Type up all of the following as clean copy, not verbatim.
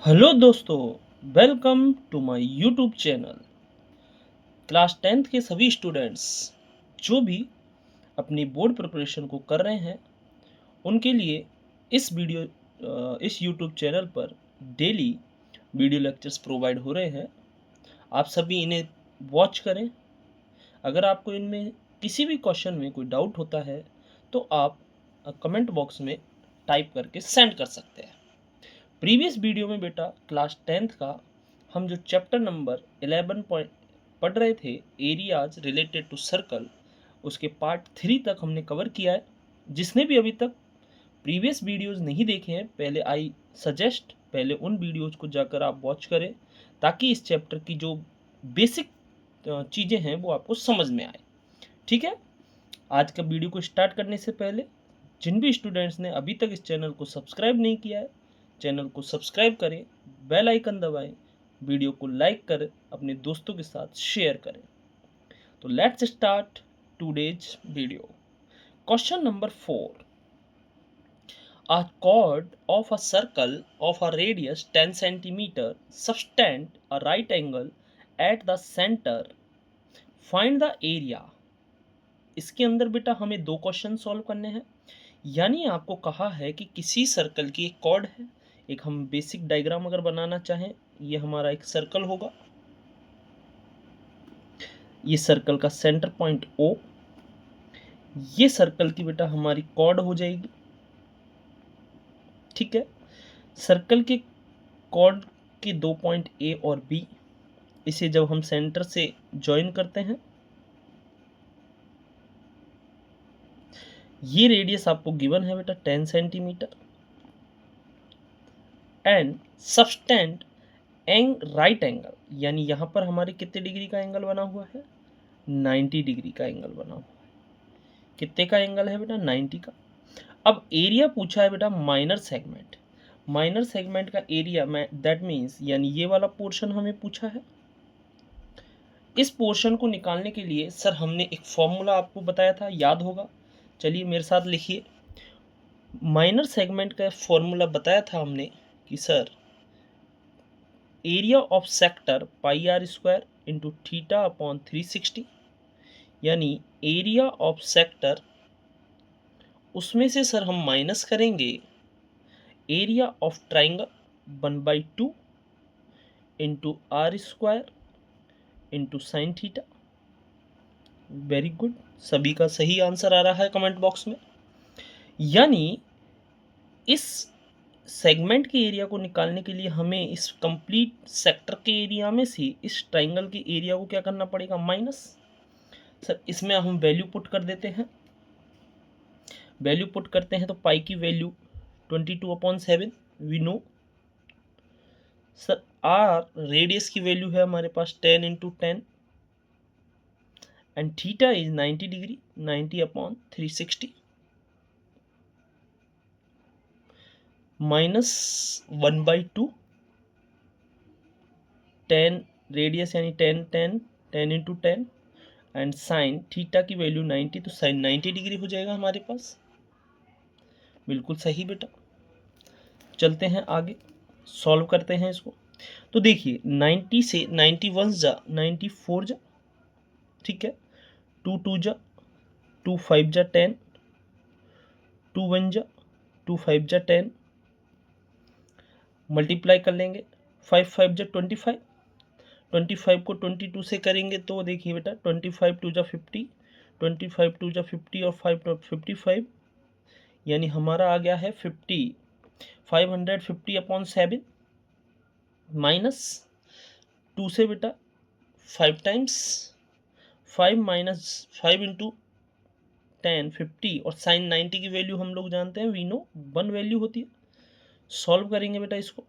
Hello दोस्तों, welcome to my YouTube channel. Class 10th के सभी स्टूडेंट्स जो भी अपनी बोर्ड प्रिपरेशन को कर रहे हैं उनके लिए इस यूट्यूब चैनल पर डेली वीडियो लेक्चर्स प्रोवाइड हो रहे हैं। आप सभी इन्हें वॉच करें। अगर आपको इनमें किसी भी क्वेश्चन में कोई डाउट होता है तो आप कमेंट बॉक्स में टाइप करके सेंड कर सकते हैं। प्रीवियस वीडियो में बेटा क्लास 10th का हम जो चैप्टर नंबर 11 पॉइंट पढ़ रहे थे, एरियाज रिलेटेड टू सर्कल, उसके पार्ट 3 तक हमने कवर किया है। जिसने भी अभी तक प्रीवियस वीडियोस नहीं देखे हैं, पहले आई सजेस्ट पहले उन वीडियोस को जाकर आप वॉच करें ताकि इस चैप्टर की जो बेसिक चीज़ें हैं वो आपको समझ में आए। ठीक है, आज का वीडियो को स्टार्ट करने से पहले जिन भी स्टूडेंट्स ने अभी तक इस चैनल को सब्सक्राइब नहीं किया है, चैनल को सब्सक्राइब करें, बेल आइकन दबाएं, वीडियो को लाइक करें, अपने दोस्तों के साथ शेयर करें। तो let's start today's video. Question number 4। A chord of a circle of a radius 10 centimeter subtend a right angle at the center. Find the area. इसके अंदर बेटा हमें दो क्वेश्चन सॉल्व करने हैं। यानी आपको कहा है कि किसी सर्कल की एक कॉर्ड है। एक हम बेसिक डायग्राम अगर बनाना चाहें, ये हमारा एक सर्कल होगा। ये सर्कल का सेंटर पॉइंट O, ये सर्कल की बेटा हमारी कॉर्ड हो जाएगी। ठीक है, सर्कल के कॉर्ड के दो पॉइंट A और B, इसे जब हम सेंटर से ज्वाइन करते हैं, ये रेडियस आपको गिवन है बेटा 10 centimetre and subtend right angle, यानी यहाँ पर हमारे कितने डिग्री का एंगल बना हुआ है? 90 डिग्री का एंगल बना हुआ है। कितने का एंगल है बेटा? 90 का। अब एरिया पूछा है बेटा माइनर सेगमेंट। माइनर सेगमेंट का एरिया में दैट मीन्स यानी ये वाला पोर्शन हमें पूछा है। इस पोर्शन को निकालने के लिए सर हमने एक फॉर्मूला आपको बताया था, याद होगा। चलिए मेरे साथ लिखिए। माइनर सेगमेंट का फॉर्मूला बताया था हमने कि sir area of sector pi r square into theta upon 360, यानी एरिया ऑफ सेक्टर, उसमें से सर हम माइनस करेंगे area of triangle 1/2 into r square into sine theta. Very good, सभी का सही आंसर आ रहा है कमेंट बॉक्स में। यानी इस सेगमेंट के एरिया को निकालने के लिए हमें इस कंप्लीट सेक्टर के एरिया में से इस ट्राइंगल के एरिया को क्या करना पड़ेगा? माइनस। सर इसमें हम वैल्यू पुट कर देते हैं। वैल्यू पुट करते हैं तो पाई की value 22/7 we know. Sir r radius की वैल्यू है हमारे पास 10 × 10 and theta is 90 degree, 90/360 minus 1/2 10 radius यानी 10 10 10 × 10 एंड साइन थीटा की वैल्यू 90, तो साइन 90 डिग्री हो जाएगा हमारे पास। बिल्कुल सही बेटा। चलते हैं आगे, सॉल्व करते हैं इसको। तो देखिए 90 से 91 जा 94 जा, ठीक है, 2 2 जा 2 5 जा 10, 2 1 जा 2 5 जा 10, मल्टीप्लाई कर लेंगे 5 5 जा 25, 25 को 22 से करेंगे तो देखिए बेटा 25 2 जा 50, 25 2 जा 50 और 5 55, यानी हमारा आ गया है 550/7 माइनस 2 से बेटा 5 टाइम्स 5 माइनस 5 × 10 50 और साइन 90 की वैल्यू हम लोग जानते हैं, वी नो 1 वैल्यू होती है। सॉल्व करेंगे बेटा इसको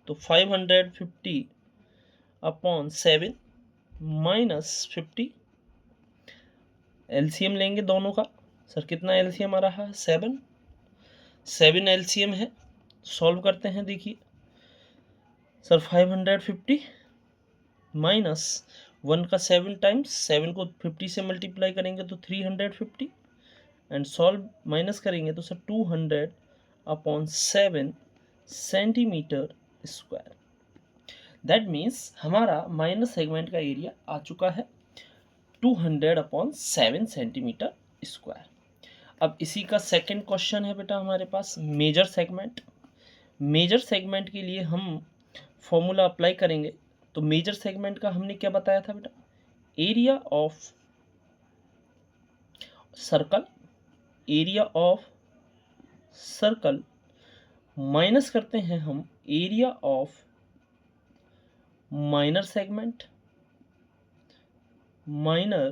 तो 550/7 माइनस 50, एलसीएम लेंगे दोनों का। सर कितना एलसीएम आ रहा है? 7 एलसीएम है। सॉल्व करते हैं, देखिए सर 550 माइनस 1 का 7 टाइम्स, 7 को 50 से मल्टीप्लाई करेंगे तो 350 एंड सॉल्व माइनस करेंगे तो sir 200/7 centimetre square. That means हमारा माइनर सेगमेंट का एरिया आ चुका है 200/7 सेंटीमीटर स्क्वायर। अब इसी का सेकंड क्वेश्चन है बेटा हमारे पास मेजर सेगमेंट। मेजर सेगमेंट के लिए हम फॉर्मूला अप्लाई करेंगे। तो मेजर सेगमेंट का हमने क्या बताया था बेटा, area of circle, area of circle minus करते हैं हम area of minor segment, minor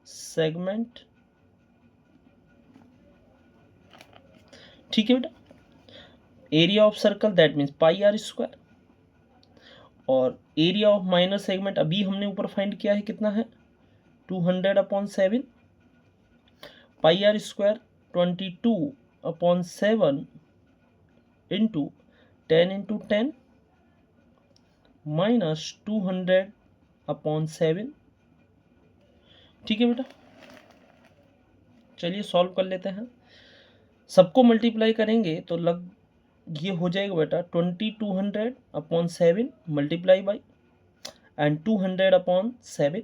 segment. ठीक है बेटा, area of circle that means pi r square, और एरिया ऑफ माइनर सेगमेंट अभी हमने ऊपर फाइंड किया है कितना है 200/7, pi r square 22/7 into 10 minus 200/7। ठीक है बेटा, चलिए सॉल्व कर लेते हैं। सबको मल्टीप्लाई करेंगे तो ये हो जाएगा बेटा 2200/7 मल्टीप्लाई बाई एंड 200/7,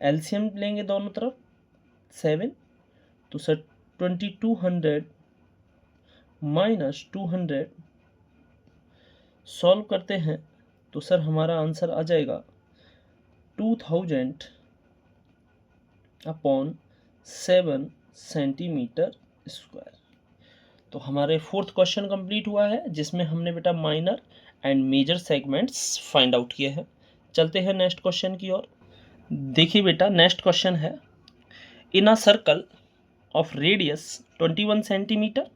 एलसीएम लेंगे दोनों तरफ 7, तो सर 2200 माइनस 200 सॉल्व करते हैं तो सर हमारा आंसर आ जाएगा 2000/7 सेंटीमीटर स्क्वायर। तो हमारे फोर्थ क्वेश्चन कंप्लीट हुआ है जिसमें हमने बेटा minor and major segments find out किए हैं। चलते हैं नेक्स्ट क्वेश्चन की ओर। देखिए बेटा नेक्स्ट क्वेश्चन है, in a circle of radius 21 centimetre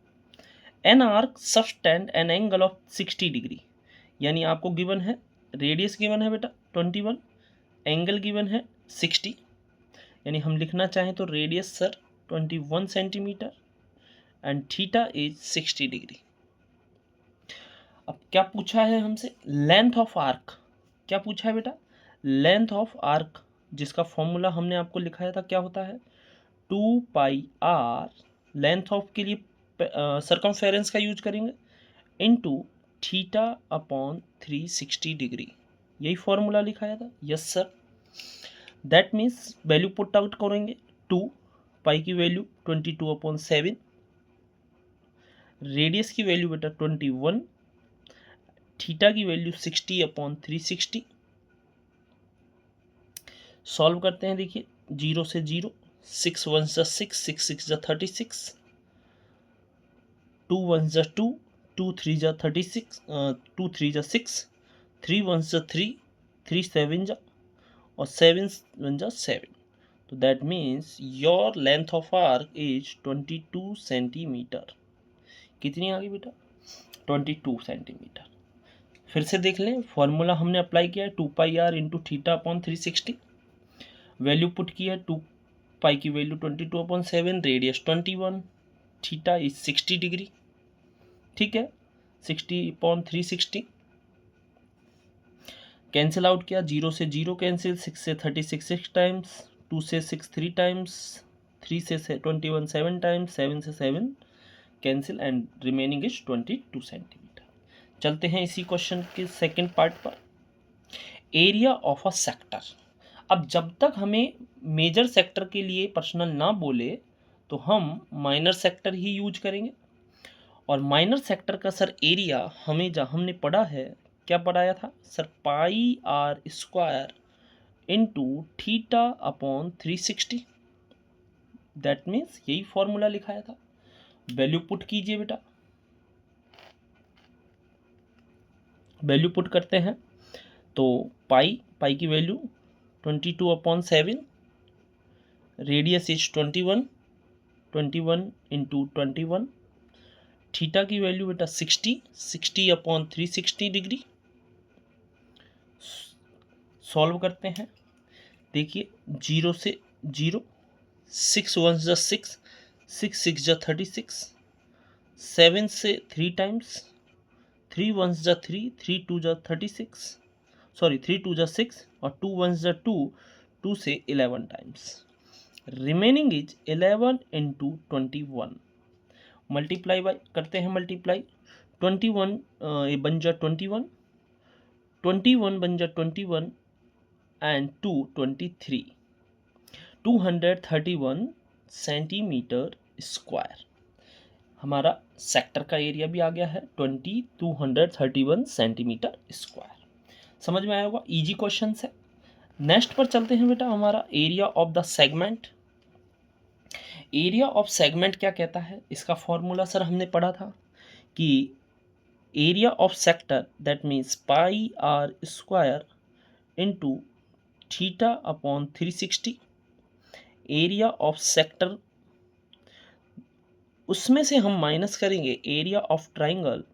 an arc subtend an angle of 60 degree. यानी आपको गिवन है रेडियस गिवन है बेटा 21, एंगल गिवन है 60। यानी हम लिखना चाहें तो radius sir 21 centimetre and theta is 60 degree. अब क्या पूछा है हमसे, लेंथ ऑफ आर्क। क्या पूछा है बेटा, लेंथ ऑफ आर्क, जिसका फॉर्मूला हमने आपको लिखाया था क्या होता है 2πr, लेंथ ऑफ के लिए सर्कमफेरेंस का यूज करेंगे इनटू θ/360 डिग्री। यही फॉर्मूला लिखाया था। Yes sir, that means value put out करेंगे 2 पाई की वैल्यू 22/7, रेडियस की वैल्यू बेटा 21, थीटा की वैल्यू 60/360। सॉल्व करते हैं, देखिए 0 से 0, 6 1 6 6 6 36, 2 1 2, 2 3 36, 2 3 6, 3 1 3, 3 7 और 7 1 7। तो that means your length of arc is 22 centimetre. कितनी आ गई बेटा 22 सेंटीमीटर। फिर से देख लें, फॉर्मूला हमने अप्लाई किया है 2πr इंटू θ/360, वैल्यू पुट की है 2 पाई की value 22/7, radius 21, theta is 60 degree. ठीक है, 60/360 कैंसिल आउट किया, 0 से 0 कैंसिल, 6 से 36 6 टाइम्स, 2 से 6 3 टाइम्स, 3 से 21 7 टाइम्स, 7 से 7 cancel and remaining is 22 centimetre. चलते हैं इसी क्वेश्चन के सेकंड पार्ट पर, एरिया ऑफ अ सेक्टर। अब जब तक हमें मेजर सेक्टर के लिए पर्सनल ना बोले तो हम माइनर सेक्टर ही यूज करेंगे। और माइनर सेक्टर का सर एरिया हमें जहाँ हमने पढ़ा है, क्या पढ़ाया था sir, πr² into θ/360। That means यही फॉर्मूला लिखाया था। वैल्यू पुट कीजिए बेटा, वैल्यू पुट करते हैं तो पाई की value 22/7, radius is 21 into 21, theta की वैल्यू बेटा 60/360 डिग्री। सॉल्व करते हैं, देखिए 0 से 0, 6 1 6, 6 6 36, 7 से 3 टाइम्स, 3 1 3, 3 2 36, सॉरी 3 2 6 और 2 1 2, 2 से 11 times, remaining is 11 into 21। Multiply by करते हैं, मल्टीप्लाई 21 ये बन जा 21, 21 बन जा 21 एंड 2 23, 231 सेंटीमीटर स्क्वायर। हमारा सेक्टर का एरिया भी आ गया है 231 सेंटीमीटर स्क्वायर। समझ में आया होगा, इजी क्वेश्चन है। नेक्स्ट पर चलते हैं बेटा, हमारा area of the segment. Area of segment क्या कहता है, इसका फॉर्मूला सर हमने पढ़ा था कि area of sector that means pi r square into theta upon 360। Area of sector, उसमें से हम माइनस करेंगे area of triangle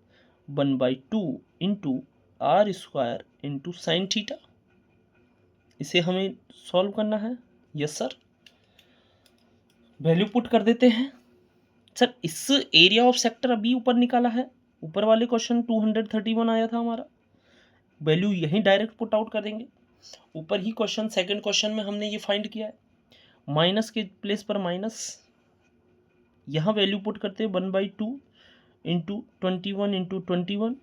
1/2 into r square into sine theta. इसे हमें सॉल्व करना है। यस सर, वैल्यू पुट कर देते हैं। सर इस एरिया ऑफ सेक्टर अभी ऊपर निकाला है, ऊपर वाले क्वेश्चन 231 आया था हमारा, वैल्यू यहीं डायरेक्ट पुट आउट कर देंगे। ऊपर ही क्वेश्चन सेकंड क्वेश्चन में हमने ये फाइंड किया है, माइनस के प्लेस पर माइनस, यहाँ वैल्यू पुट करते हैं 1/2 into 21 into 21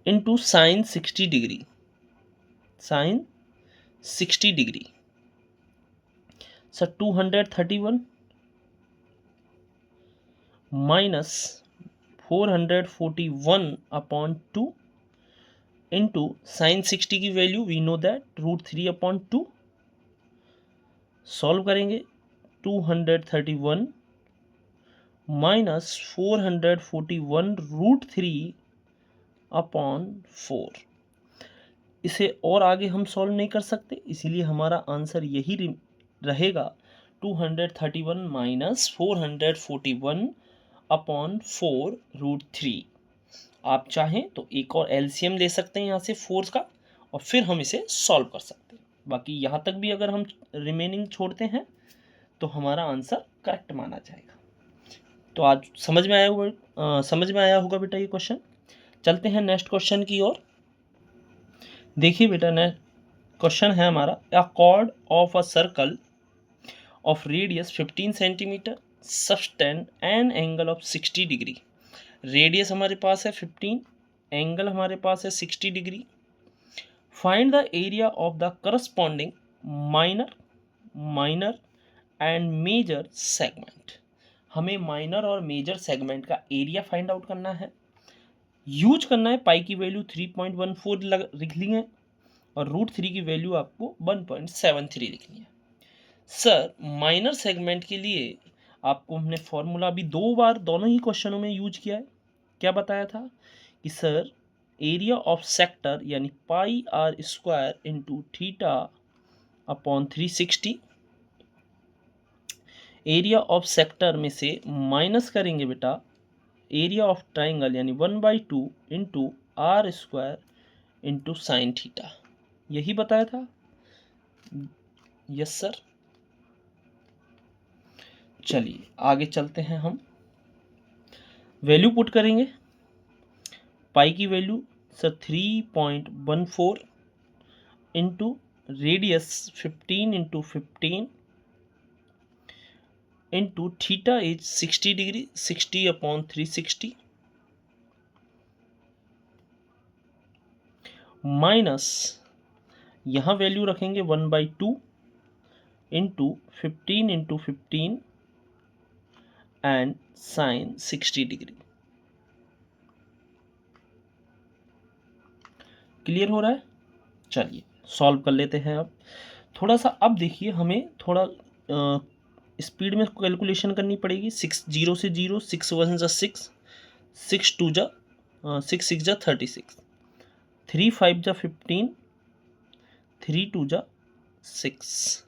into sine 60 degree, sine 60 degree. Sir 231 minus 441 upon 2 into sine 60 की value we know that √3/2। Solve करेंगे 231 माइनस 441 √3/4। इसे और आगे हम सॉल्व नहीं कर सकते, इसीलिए हमारा आंसर यही रहेगा 231 माइनस 441/4 √3। आप चाहें तो एक और एलसीएम ले सकते हैं यहाँ से फोर्स का, और फिर हम इसे सॉल्व कर सकते हैं। बाकी यहाँ तक भी अगर हम रिमेनिंग छोड़ते हैं तो हमारा आंसर करेक्ट माना जाएगा। तो आज समझ में आया होगा बेटा ये क्वेश्चन। चलते हैं नेक्स्ट क्वेश्चन की ओर। देखिए बेटा, नेक्स्ट क्वेश्चन है हमारा, a chord of a circle of radius 15 centimetre subtended an angle of 60 degree. Radius हमारे पास है 15, एंगल हमारे पास है 60 degree. Find the area of the corresponding minor and major segment. हमें माइनर और मेजर सेगमेंट का एरिया फाइंड आउट करना है। यूज करना है पाई की वैल्यू 3.14 लिख ली है, और √3 की वैल्यू आपको 1.73 लिखनी है। सर माइनर सेगमेंट के लिए आपको हमने फॉर्मूला अभी 2 बार दोनों ही क्वेश्चनों में यूज किया है। क्या बताया था कि सर एरिया ऑफ सेक्टर यानी pi r square into theta upon 360। Area of sector में से माइनस करेंगे बेटा एरिया ऑफ ट्राइंगल यानी 1/2 into r square into sine theta. यही बताया था। Yes sir. चलिए आगे चलते हैं, हम वैल्यू पुट करेंगे। पाई की value sir 3.14 into radius 15 into 15 into theta is 60 degree, 60/360 minus यहाँ वैल्यू रखेंगे 1/2 into 15 into 15 and sine 60 degree. Clear हो रहा है? चलिए सॉल्व कर लेते हैं। अब थोड़ा सा, अब देखिए हमें थोड़ा स्पीड में कैलकुलेशन करनी पड़ेगी। 6 0 से 0, 6 1 जा 6, 6 2 जा 6 6 जा 36, 3 5 जा 15, 3 2 जा 6,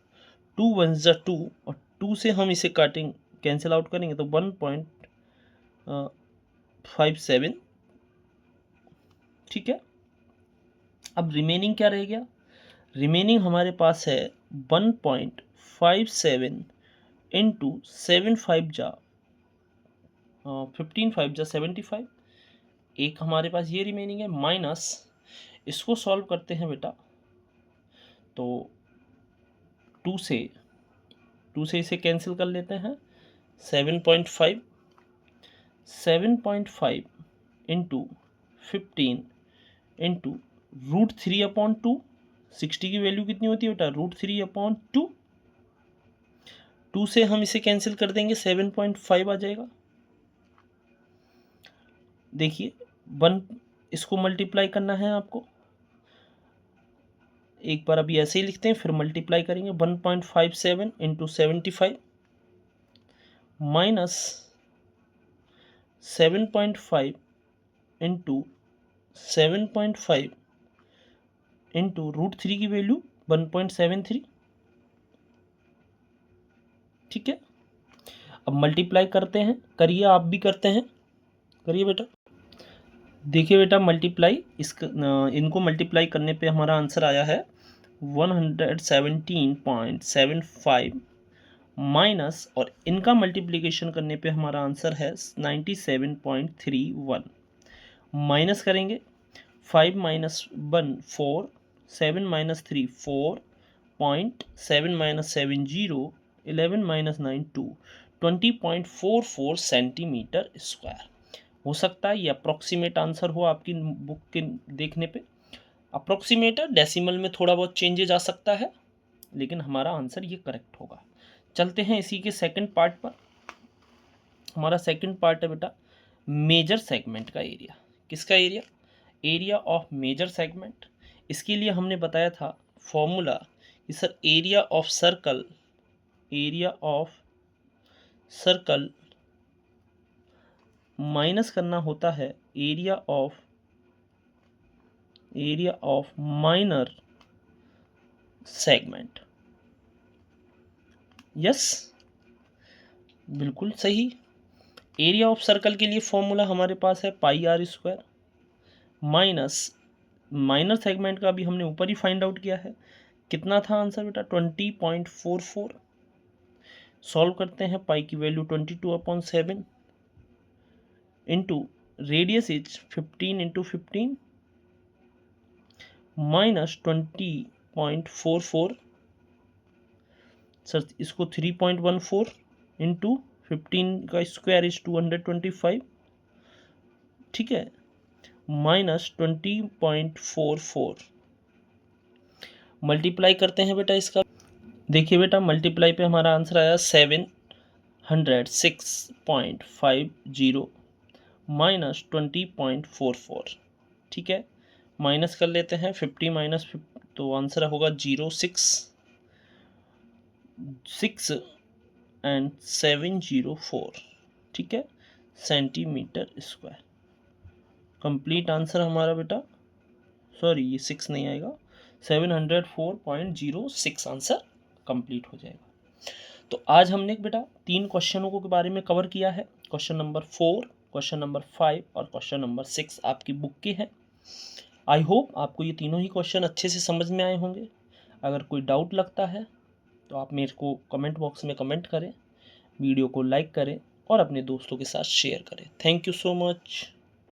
2 1 जा 2, और 2 से हम इसे काटेंगे, कैंसिल आउट करेंगे तो 1.57। ठीक है, अब रिमेनिंग क्या रह गया? रिमेनिंग हमारे पास है 1.57 इंटू 7 5 जा 15 5 जा 75। एक हमारे पास ये रिमेनिंग है, माइनस इसको सॉल्व करते हैं बेटा तो 2 से इसे कैंसिल कर लेते हैं। 7.5 7.5 इंटू 15 इंटू √3/2। 60 की वैल्यू कितनी होती है बेटा? √3/2। 2 से हम इसे कैंसिल कर देंगे, 7.5 आ जाएगा। देखिए 1 इसको मल्टीप्लाई करना है आपको, एक बार अभी ऐसे ही लिखते हैं, फिर मल्टीप्लाई करेंगे। 1.57 इंटू 75 माइनस 7.5 इंटू 7.5 इंटू √3 की वैल्यू 1.73। ठीक है, अब मल्टीप्लाई करते हैं, करिए, आप भी करते हैं, करिए बेटा। देखिए बेटा मल्टीप्लाई, इनको मल्टीप्लाई करने पे हमारा आंसर आया है 117.75 माइनस, और इनका मल्टीप्लिकेशन करने पे हमारा आंसर है 97.31। माइनस करेंगे, 5 - 1 4, 7 - 3 4, 0.7 - 7 0, 11 - 9 2, 20.44 सेंटीमीटर स्क्वायर। हो सकता है ये अप्रॉक्सीमेट आंसर हो आपकी बुक के देखने पे। अप्रॉक्सीमेट है, डेसिमल में थोड़ा बहुत चेंजेज आ सकता है, लेकिन हमारा आंसर ये करेक्ट होगा। चलते हैं इसी के सेकंड पार्ट पर। हमारा सेकंड पार्ट है बेटा मेजर सेगमेंट का एरिया। किसका area? Area of major segment. इसके लिए हमने बताया था फॉर्मूला कि sir area of circle, area of circle minus करना होता है area of minor segment. Yes, बिल्कुल सही। एरिया ऑफ सर्कल के लिए फॉर्मूला हमारे पास है πr² माइनस माइनर सेगमेंट का भी हमने ऊपर ही फाइंड आउट किया है। कितना था आंसर बेटा? 20.44। सॉल्व करते हैं, पाई की value 22/7 into radius is 15 into 15 minus 20.44। Sir इसको 3.14 इंटू 15 का स्क्वायर इज 225। ठीक है, माइनस 20.44। मल्टीप्लाई करते हैं बेटा इसका। देखिए बेटा मल्टीप्लाई पे हमारा आंसर आया 706.50 माइनस 20.44। ठीक है, माइनस कर लेते हैं 50 माइनस, तो आंसर होगा 0.66704। ठीक है, सेंटीमीटर स्क्वायर। कंप्लीट आंसर हमारा बेटा, सॉरी ये 6 नहीं आएगा, 704.06 आंसर कंप्लीट हो जाएगा। तो आज हमने बेटा 3 क्वेश्चनों के बारे में कवर किया है। क्वेश्चन नंबर 4, क्वेश्चन नंबर 5 और क्वेश्चन नंबर 6 आपकी बुक के हैं। आई होप आपको ये तीनों ही क्वेश्चन अच्छे से समझ में आए होंगे। अगर कोई डाउट लगता है तो आप मेरे को कमेंट बॉक्स में कमेंट करें, वीडियो को लाइक करें और अपने दोस्तों के साथ शेयर करें। Thank you so much.